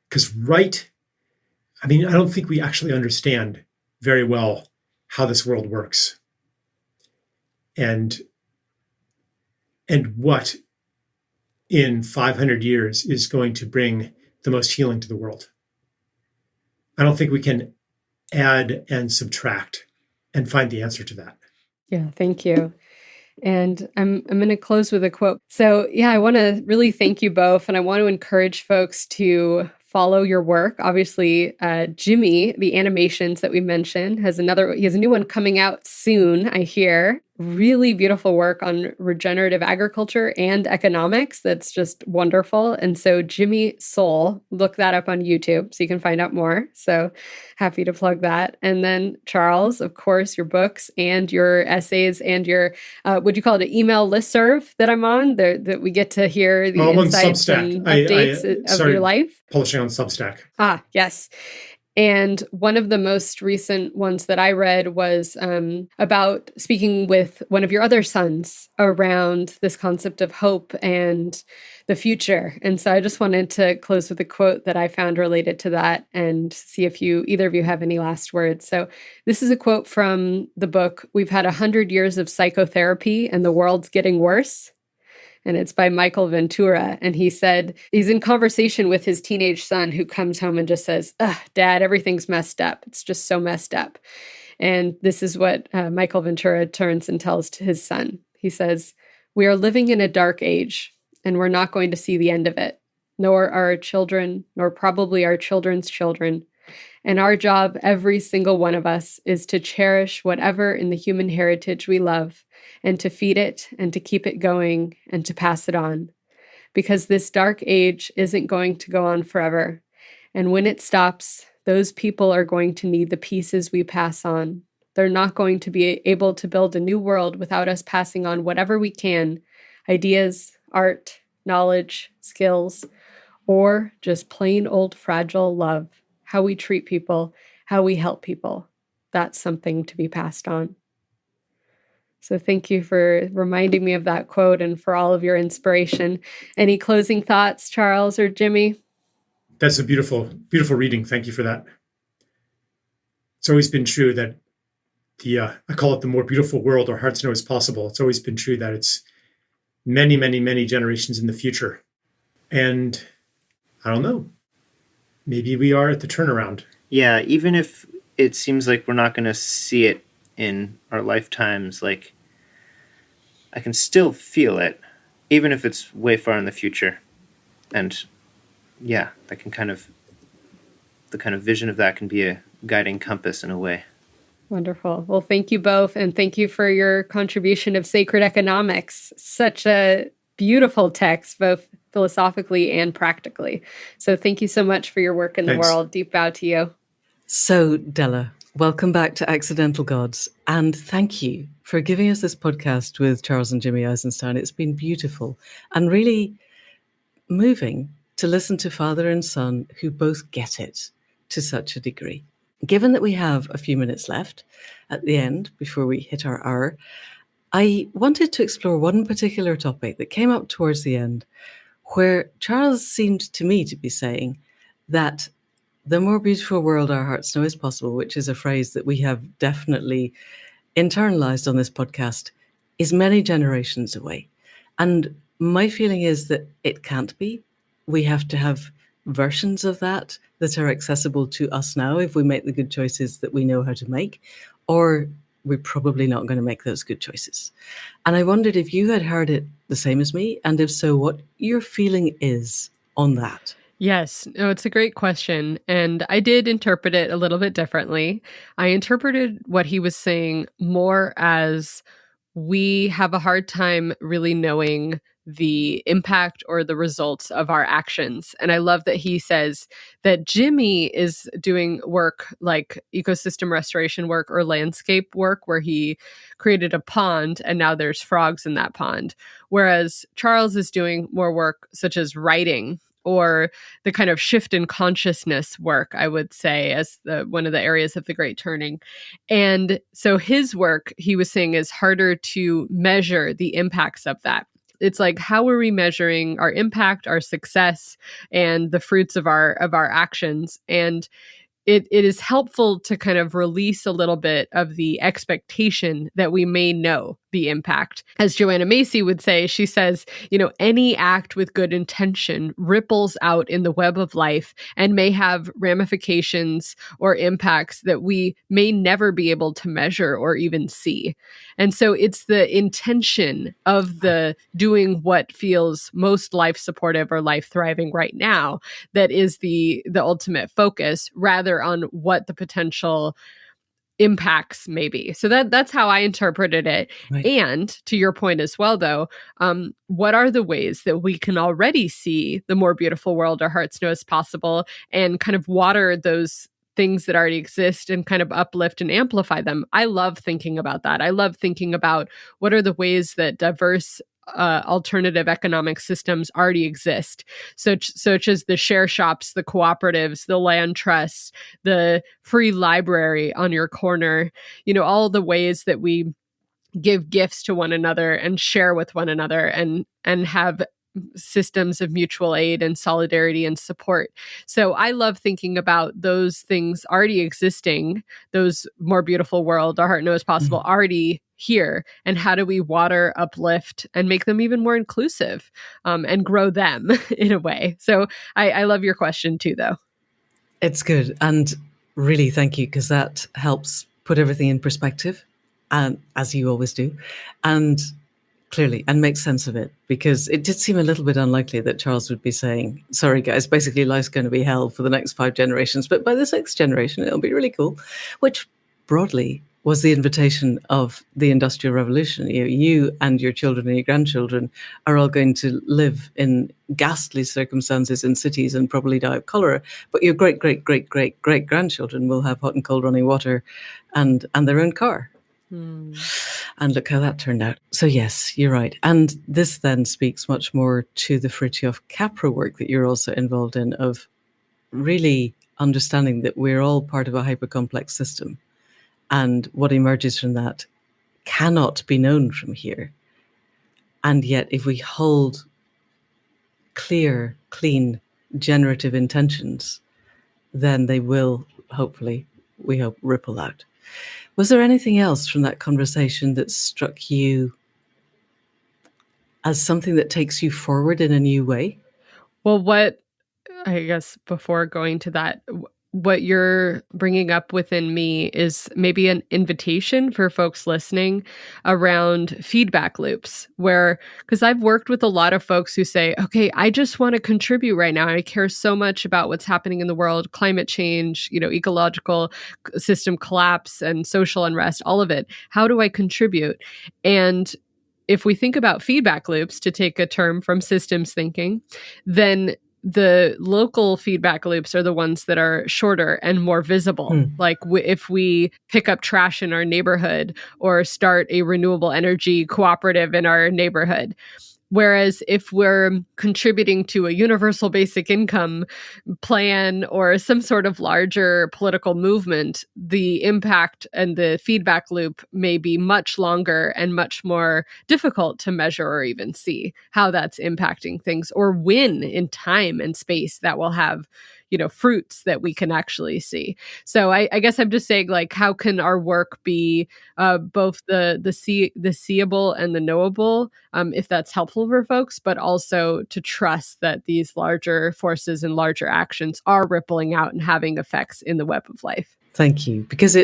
Because I don't think we actually understand very well how this world works and what in 500 years is going to bring the most healing to the world. I don't think we can add and subtract and find the answer to that. Yeah, thank you. And I'm going to close with a quote. So yeah, I want to really thank you both. And I want to encourage folks to follow your work. Obviously, Jimi, the animations that we mentioned, he has a new one coming out soon, I hear. Really beautiful work on regenerative agriculture and economics. That's just wonderful. And so Jimi Soul, look that up on YouTube so you can find out more. So happy to plug that. And then Charles, of course, your books and your essays and your, would you call it an email listserv that I'm on, that we get to hear the insights and updates of your life? Publishing on Substack. Ah, yes. And one of the most recent ones that I read was about speaking with one of your other sons around this concept of hope and the future. And so I just wanted to close with a quote that I found related to that and see if either of you have any last words. So this is a quote from the book, We've Had 100 Years of Psychotherapy and the World's Getting Worse. And it's by Michael Ventura. And he said, he's in conversation with his teenage son who comes home and just says, Dad, everything's messed up. It's just so messed up. And this is what Michael Ventura turns and tells to his son. He says, we are living in a dark age, and we're not going to see the end of it, nor our children, nor probably our children's children. And our job, every single one of us, is to cherish whatever in the human heritage we love, and to feed it, and to keep it going, and to pass it on. Because this dark age isn't going to go on forever. And when it stops, those people are going to need the pieces we pass on. They're not going to be able to build a new world without us passing on whatever we can, ideas, art, knowledge, skills, or just plain old fragile love. How we treat people, how we help people. That's something to be passed on. So thank you for reminding me of that quote and for all of your inspiration. Any closing thoughts, Charles or Jimi? That's a beautiful, beautiful reading. Thank you for that. It's always been true that I call it the more beautiful world our hearts know is possible. It's always been true that it's many, many, many generations in the future. And I don't know, maybe we are at the turnaround. Yeah, even if it seems like we're not going to see it in our lifetimes, like I can still feel it, even if it's way far in the future. And yeah, the kind of vision of that can be a guiding compass in a way. Wonderful. Well, thank you both. And thank you for your contribution of Sacred Economics. Such a beautiful text, both philosophically and practically. So thank you so much for your work in the world. Deep bow to you. So, Della, welcome back to Accidental Gods. And thank you for giving us this podcast with Charles and Jimi Eisenstein. It's been beautiful and really moving to listen to father and son who both get it to such a degree. Given that we have a few minutes left at the end before we hit our hour, I wanted to explore one particular topic that came up towards the end, where Charles seemed to me to be saying that the more beautiful world our hearts know is possible, which is a phrase that we have definitely internalized on this podcast, is many generations away. And my feeling is that it can't be. We have to have versions of that are accessible to us now if we make the good choices that we know how to make, or we're probably not going to make those good choices. And I wondered if you had heard it the same as me, and if so, what your feeling is on that. Yes, no, it's a great question. And I did interpret it a little bit differently. I interpreted what he was saying more as we have a hard time really knowing the impact or the results of our actions. And I love that he says that Jimi is doing work like ecosystem restoration work or landscape work, where he created a pond and now there's frogs in that pond. Whereas Charles is doing more work such as writing, or the kind of shift in consciousness work, I would say, as one of the areas of the Great Turning. And so his work, he was saying, is harder to measure the impacts of that. It's like, how are we measuring our impact, our success, and the fruits of our actions? And it is helpful to kind of release a little bit of the expectation that we may know the impact. As Joanna Macy would say, she says, any act with good intention ripples out in the web of life and may have ramifications or impacts that we may never be able to measure or even see. And so it's the intention of the doing what feels most life supportive or life thriving right now that is the ultimate focus, rather on what the potential impacts may be. So that's how I interpreted it. Right. And to your point as well, though, what are the ways that we can already see the more beautiful world our hearts know is possible, and kind of water those things that already exist and kind of uplift and amplify them? I love thinking about that. I love thinking about what are the ways that diverse alternative economic systems already exist, such as the share shops, the cooperatives, the land trusts, the free library on your corner, all the ways that we give gifts to one another and share with one another and have systems of mutual aid and solidarity and support. So I love thinking about those things already existing, those more beautiful world our heart knows possible already here, and how do we water, uplift, and make them even more inclusive, and grow them in a way. So I love your question too, though. It's good. And really, thank you, because that helps put everything in perspective, and as you always do, and clearly, and make sense of it, because it did seem a little bit unlikely that Charles would be saying, sorry guys, basically life's going to be hell for the next 5 generations, but by the 6th generation, it'll be really cool, which broadly was the invitation of the Industrial Revolution. You and your children and your grandchildren are all going to live in ghastly circumstances in cities and probably die of cholera, but your great-great-great-great-great-grandchildren will have hot and cold running water and their own car. And look how that turned out. So yes, you're right. And this then speaks much more to the Fritjof Capra work that you're also involved in, of really understanding that we're all part of a hypercomplex system. And what emerges from that cannot be known from here. And yet, if we hold clear, clean, generative intentions, then they will, hopefully, we hope, ripple out. Was there anything else from that conversation that struck you as something that takes you forward in a new way? Well, I guess before going to that, what you're bringing up within me is maybe an invitation for folks listening around feedback loops, because I've worked with a lot of folks who say, okay, I just want to contribute right now. I care so much about what's happening in the world, climate change, ecological system collapse and social unrest, all of it. How do I contribute? And if we think about feedback loops, to take a term from systems thinking, then the local feedback loops are the ones that are shorter and more visible. Like if we pick up trash in our neighborhood or start a renewable energy cooperative in our neighborhood. Whereas if we're contributing to a universal basic income plan or some sort of larger political movement, the impact and the feedback loop may be much longer and much more difficult to measure or even see how that's impacting things, or when in time and space that will have, fruits that we can actually see. So I guess I'm just saying, like, how can our work be both the seeable and the knowable, if that's helpful for folks, but also to trust that these larger forces and larger actions are rippling out and having effects in the web of life. Thank you. Because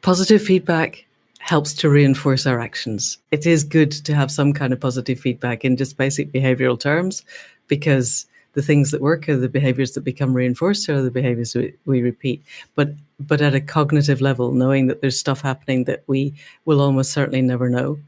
positive feedback helps to reinforce our actions. It is good to have some kind of positive feedback in just basic behavioral terms, because the things that work are the behaviors that become reinforced, or the behaviors we repeat. But at a cognitive level, knowing that there's stuff happening that we will almost certainly never know,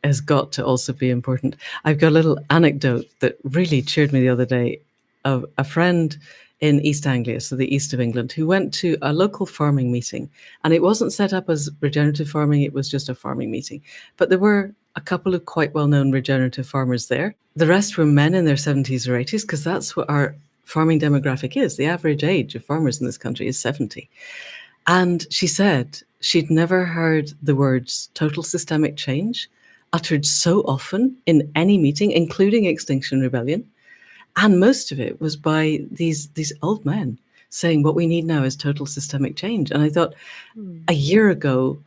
has got to also be important. I've got a little anecdote that really cheered me the other day of a friend in East Anglia, so the east of England, who went to a local farming meeting. And it wasn't set up as regenerative farming, it was just a farming meeting. But there were a couple of quite well-known regenerative farmers there. The rest were men in their 70s or 80s, because that's what our farming demographic is. The average age of farmers in this country is 70. And she said she'd never heard the words total systemic change uttered so often in any meeting, including Extinction Rebellion. And most of it was by these old men saying what we need now is total systemic change. And I thought a year ago,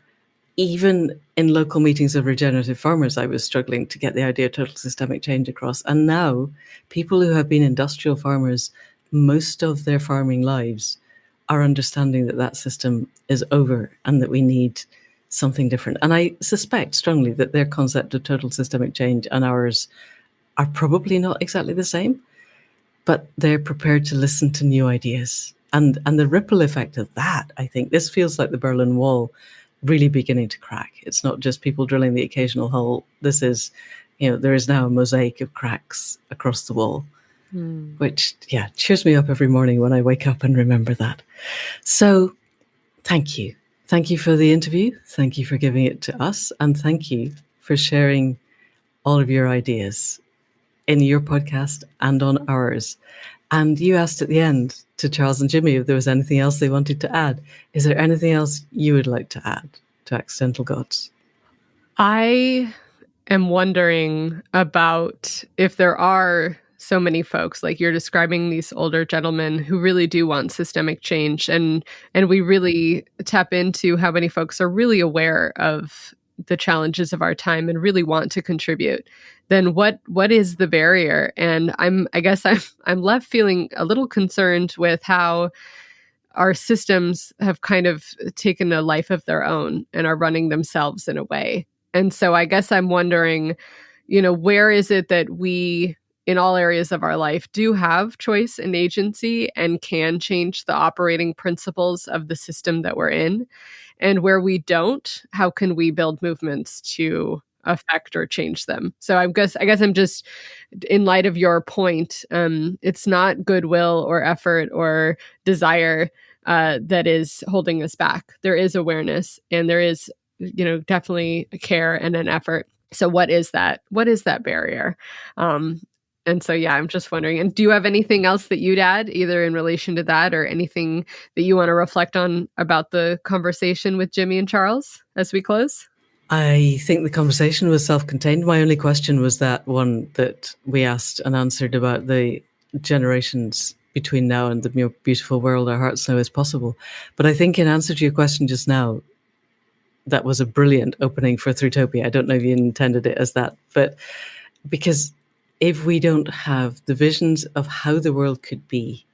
even in local meetings of regenerative farmers, I was struggling to get the idea of total systemic change across. And now people who have been industrial farmers most of their farming lives are understanding that that system is over and that we need something different. And I suspect strongly that their concept of total systemic change and ours are probably not exactly the same, but they're prepared to listen to new ideas. And the ripple effect of that, I think, this feels like the Berlin Wall really beginning to crack. It's not just people drilling the occasional hole. This is, there is now a mosaic of cracks across the wall, which, cheers me up every morning when I wake up and remember that. So thank you. Thank you for the interview. Thank you for giving it to us. And thank you for sharing all of your ideas in your podcast and on ours. And you asked at the end to Charles and Jimi if there was anything else they wanted to add. Is there anything else you would like to add to Accidental Gods? I am wondering about if there are so many folks, like you're describing these older gentlemen who really do want systemic change, and we really tap into how many folks are really aware of the challenges of our time and really want to contribute. Then what is the barrier? And I guess I'm left feeling a little concerned with how our systems have kind of taken a life of their own and are running themselves in a way. And so I guess I'm wondering, where is it that we, in all areas of our life, do have choice and agency and can change the operating principles of the system that we're in? And where we don't, how can we build movements to affect or change them? So I guess I'm just, in light of your point, it's not goodwill or effort or desire that is holding us back. There is awareness, and there is, definitely a care and an effort. So what is that? What is that barrier? And so, I'm just wondering, and do you have anything else that you'd add, either in relation to that or anything that you want to reflect on about the conversation with Jimi and Charles as we close? I think the conversation was self-contained. My only question was that one that we asked and answered about the generations between now and the more beautiful world our hearts know is possible. But I think in answer to your question just now, that was a brilliant opening for Throughtopia. I don't know if you intended it as that, but because if we don't have the visions of how the world could be,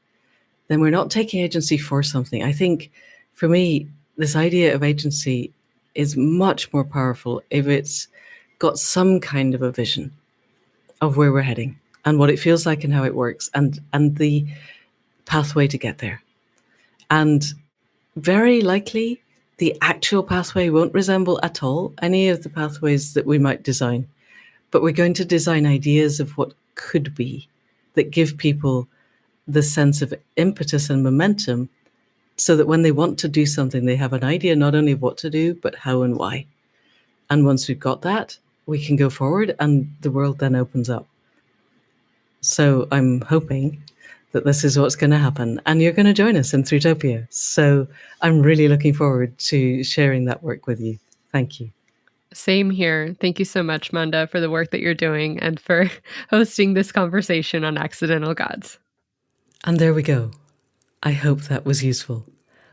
then we're not taking agency for something. I think for me, this idea of agency is much more powerful if it's got some kind of a vision of where we're heading and what it feels like and how it works and the pathway to get there. And very likely the actual pathway won't resemble at all any of the pathways that we might design. But we're going to design ideas of what could be that give people the sense of impetus and momentum so that when they want to do something, they have an idea not only of what to do, but how and why. And once we've got that, we can go forward and the world then opens up. So I'm hoping that this is what's going to happen. And you're going to join us in Throughtopia. So I'm really looking forward to sharing that work with you. Thank you. Same here. Thank you so much, Manda, for the work that you're doing and for hosting this conversation on Accidental Gods. And there we go. I hope that was useful.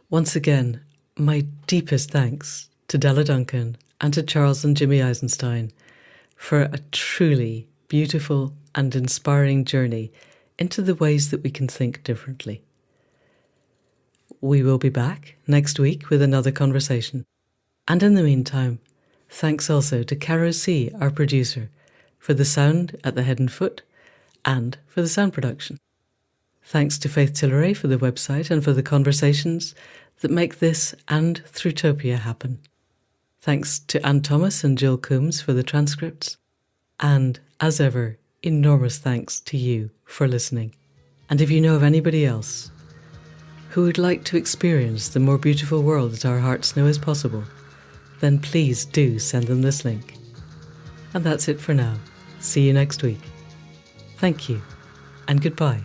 Once again, my deepest thanks to Della Duncan and to Charles and Jimi Eisenstein for a truly beautiful and inspiring journey into the ways that we can think differently. We will be back next week with another conversation. And in the meantime, thanks also to Caro C., our producer, for the sound at the head and foot and for the sound production. Thanks to Faith Tilleray for the website and for the conversations that make this and Throughtopia happen. Thanks to Anne Thomas and Jill Coombs for the transcripts. And, as ever, enormous thanks to you for listening. And if you know of anybody else who would like to experience the more beautiful world that our hearts know is possible, then please do send them this link. And that's it for now. See you next week. Thank you, and goodbye.